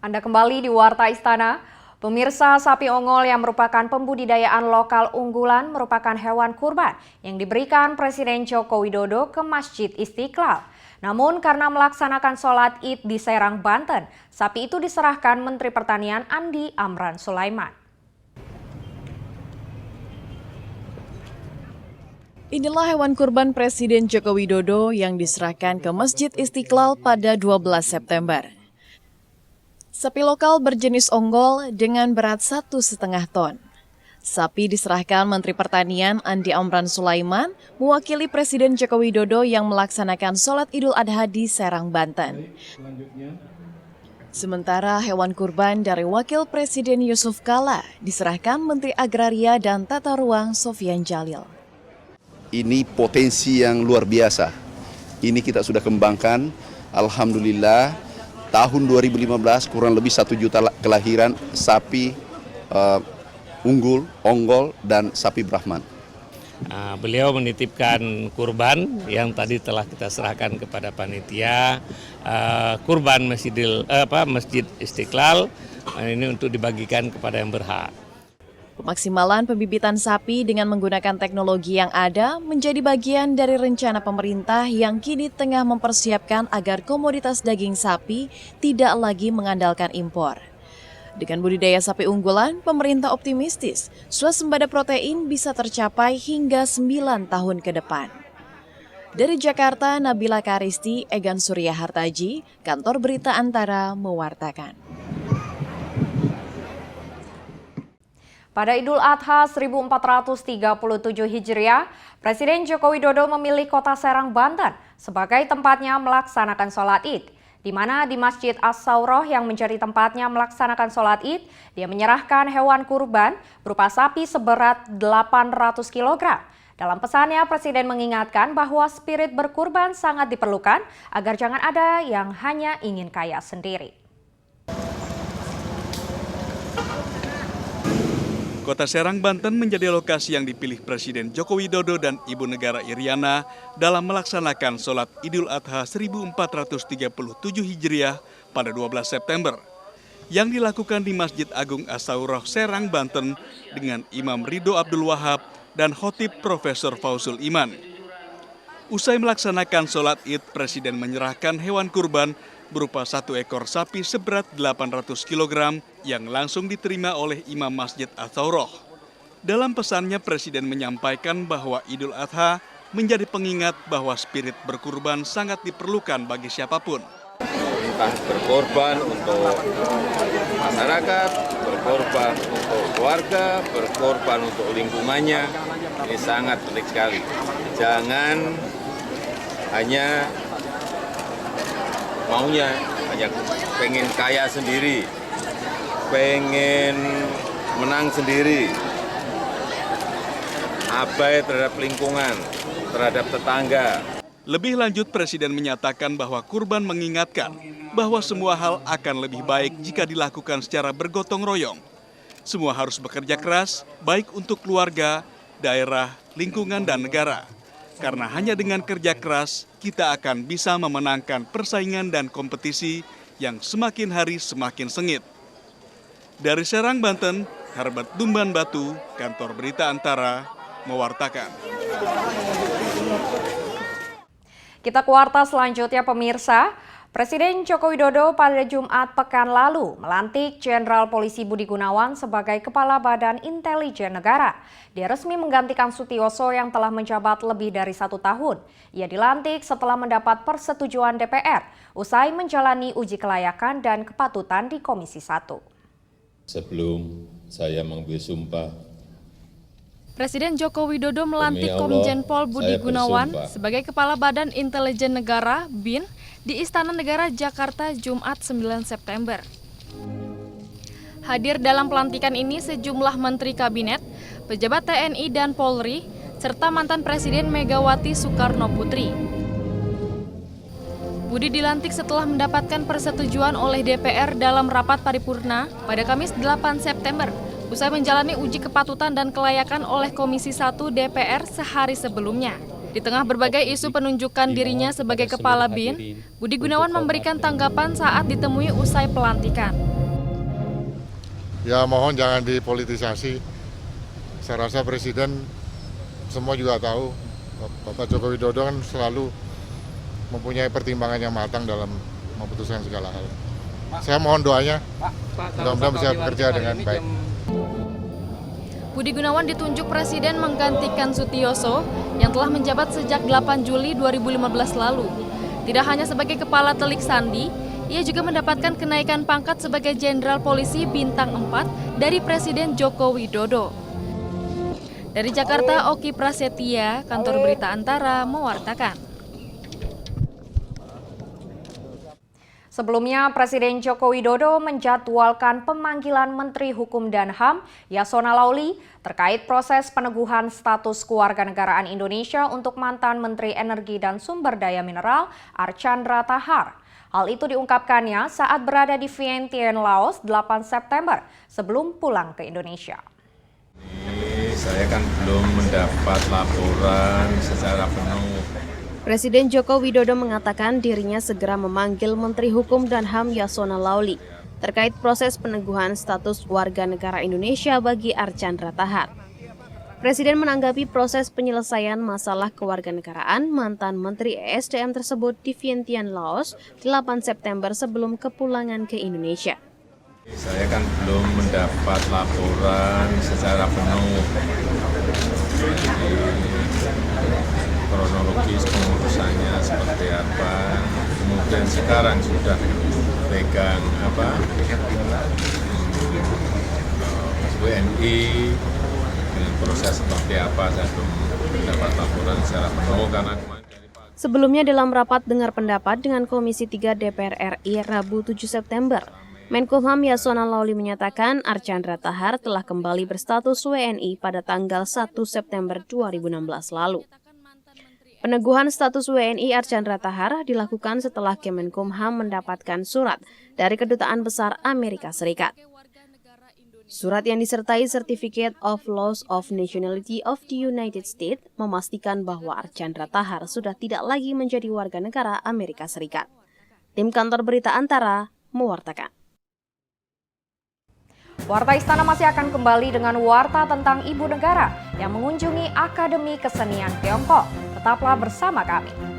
Anda kembali di Warta Istana. Pemirsa, sapi ongol yang merupakan pembudidayaan lokal unggulan merupakan hewan kurban yang diberikan Presiden Joko Widodo ke Masjid Istiqlal. Namun karena melaksanakan sholat Id di Serang, Banten, sapi itu diserahkan Menteri Pertanian Andi Amran Sulaiman. Inilah hewan kurban Presiden Joko Widodo yang diserahkan ke Masjid Istiqlal pada 12 September. Sapi lokal berjenis ongol dengan berat 1,5 ton. Sapi diserahkan Menteri Pertanian Andi Amran Sulaiman mewakili Presiden Joko Widodo yang melaksanakan sholat Idul Adha di Serang, Banten. Sementara hewan kurban dari Wakil Presiden Yusuf Kala diserahkan Menteri Agraria dan Tata Ruang Sofyan Jalil. Ini potensi yang luar biasa. Ini kita sudah kembangkan, alhamdulillah. Tahun 2015 kurang lebih 1 juta kelahiran sapi unggul, ongol, dan sapi Brahman. Beliau menitipkan kurban yang tadi telah kita serahkan kepada panitia kurban Masjid Istiqlal, ini untuk dibagikan kepada yang berhak. Pemaksimalan pembibitan sapi dengan menggunakan teknologi yang ada menjadi bagian dari rencana pemerintah yang kini tengah mempersiapkan agar komoditas daging sapi tidak lagi mengandalkan impor. Dengan budidaya sapi unggulan, pemerintah optimistis swasembada protein bisa tercapai hingga 9 tahun ke depan. Dari Jakarta, Nabila Karisti, Egan Surya Hartaji, Kantor Berita Antara mewartakan. Pada Idul Adha 1437 Hijriah, Presiden Joko Widodo memilih kota Serang, Banten sebagai tempatnya melaksanakan sholat Id. Di mana di Masjid As-Sauroh yang menjadi tempatnya melaksanakan sholat Id, dia menyerahkan hewan kurban berupa sapi seberat 800 kg. Dalam pesannya, Presiden mengingatkan bahwa spirit berkurban sangat diperlukan agar jangan ada yang hanya ingin kaya sendiri. Kota Serang, Banten menjadi lokasi yang dipilih Presiden Joko Widodo dan Ibu Negara Iriana dalam melaksanakan sholat Idul Adha 1437 Hijriah pada 12 September yang dilakukan di Masjid Agung As-Sauroh Serang, Banten dengan Imam Ridho Abdul Wahab dan Khotib Profesor Fausul Iman. Usai melaksanakan sholat Id, Presiden menyerahkan hewan kurban berupa 1 ekor sapi seberat 800 kg yang langsung diterima oleh Imam Masjid As-Sauroh. Dalam pesannya, Presiden menyampaikan bahwa Idul Adha menjadi pengingat bahwa spirit berkurban sangat diperlukan bagi siapapun. Entah berkorban untuk masyarakat, berkorban untuk keluarga, berkorban untuk lingkungannya, ini sangat penting sekali. Jangan hanya maunya hanya pengen kaya sendiri, pengen menang sendiri, abai terhadap lingkungan, terhadap tetangga. Lebih lanjut, Presiden menyatakan bahwa kurban mengingatkan bahwa semua hal akan lebih baik jika dilakukan secara bergotong royong. Semua harus bekerja keras, baik untuk keluarga, daerah, lingkungan, dan negara. Karena hanya dengan kerja keras, kita akan bisa memenangkan persaingan dan kompetisi yang semakin hari semakin sengit. Dari Serang, Banten, Herbert Dumban Batu, Kantor Berita Antara, mewartakan. Kita ke warta selanjutnya, pemirsa. Presiden Joko Widodo pada Jumat pekan lalu melantik Jenderal Polisi Budi Gunawan sebagai Kepala Badan Intelijen Negara. Dia resmi menggantikan Sutioso yang telah menjabat lebih dari 1 tahun. Ia dilantik setelah mendapat persetujuan DPR usai menjalani uji kelayakan dan kepatutan di Komisi 1. Sebelum saya mengambil sumpah, Presiden Joko Widodo melantik Komjen Pol Budi Gunawan sebagai Kepala Badan Intelijen Negara (BIN) di Istana Negara Jakarta Jumat 9 September. Hadir dalam pelantikan ini sejumlah menteri kabinet, pejabat TNI dan Polri, serta mantan Presiden Megawati Soekarno Putri. Budi dilantik setelah mendapatkan persetujuan oleh DPR dalam rapat paripurna pada Kamis 8 September. Usai menjalani uji kepatutan dan kelayakan oleh Komisi 1 DPR sehari sebelumnya. Di tengah berbagai isu penunjukan dirinya sebagai Kepala BIN, Budi Gunawan memberikan tanggapan saat ditemui usai pelantikan. Ya mohon jangan dipolitisasi. Saya rasa Presiden semua juga tahu, Bapak Joko Widodo kan selalu mempunyai pertimbangan yang matang dalam memutuskan segala hal. Saya mohon doanya, mudah-mudahan bisa bekerja dengan baik. Budi Gunawan ditunjuk Presiden menggantikan Sutioso yang telah menjabat sejak 8 Juli 2015 lalu. Tidak hanya sebagai Kepala Telik Sandi, ia juga mendapatkan kenaikan pangkat sebagai Jenderal Polisi Bintang 4 dari Presiden Joko Widodo. Dari Jakarta, Oki Prasetya, Kantor Berita Antara, mewartakan. Sebelumnya, Presiden Joko Widodo menjadwalkan pemanggilan Menteri Hukum dan HAM Yasona Laoly terkait proses peneguhan status kewarganegaraan Indonesia untuk mantan Menteri Energi dan Sumber Daya Mineral Archandra Tahar. Hal itu diungkapkannya saat berada di Vientiane, Laos 8 September sebelum pulang ke Indonesia. Saya kan belum mendapat laporan secara penuh. Presiden Joko Widodo mengatakan dirinya segera memanggil Menteri Hukum dan HAM Yasona Laoly terkait proses peneguhan status warga negara Indonesia bagi Archandra Tahar. Presiden menanggapi proses penyelesaian masalah kewarganegaraan mantan Menteri ESDM tersebut di Vientiane, Laos 8 September sebelum kepulangan ke Indonesia. Saya kan belum mendapat laporan secara penuh. Kronologis pengurusannya seperti apa, kemudian sekarang sudah pegang WNI, dengan proses seperti apa saya belum mendapat laporan secara penuh karena kemarin. Sebelumnya dalam rapat dengar pendapat dengan Komisi 3 DPR RI Rabu 7 September, Menkumham Yasona Laoly menyatakan Archandra Tahar telah kembali berstatus WNI pada tanggal 1 September 2016 lalu. Peneguhan status WNI Archandra Tahar dilakukan setelah Kemenkumham mendapatkan surat dari Kedutaan Besar Amerika Serikat. Surat yang disertai Certificate of Loss of Nationality of the United States memastikan bahwa Archandra Tahar sudah tidak lagi menjadi warga negara Amerika Serikat. Tim Kantor Berita Antara mewartakan. Warta Istana masih akan kembali dengan warta tentang Ibu Negara yang mengunjungi Akademi Kesenian Tiongkok. Tetaplah bersama kami.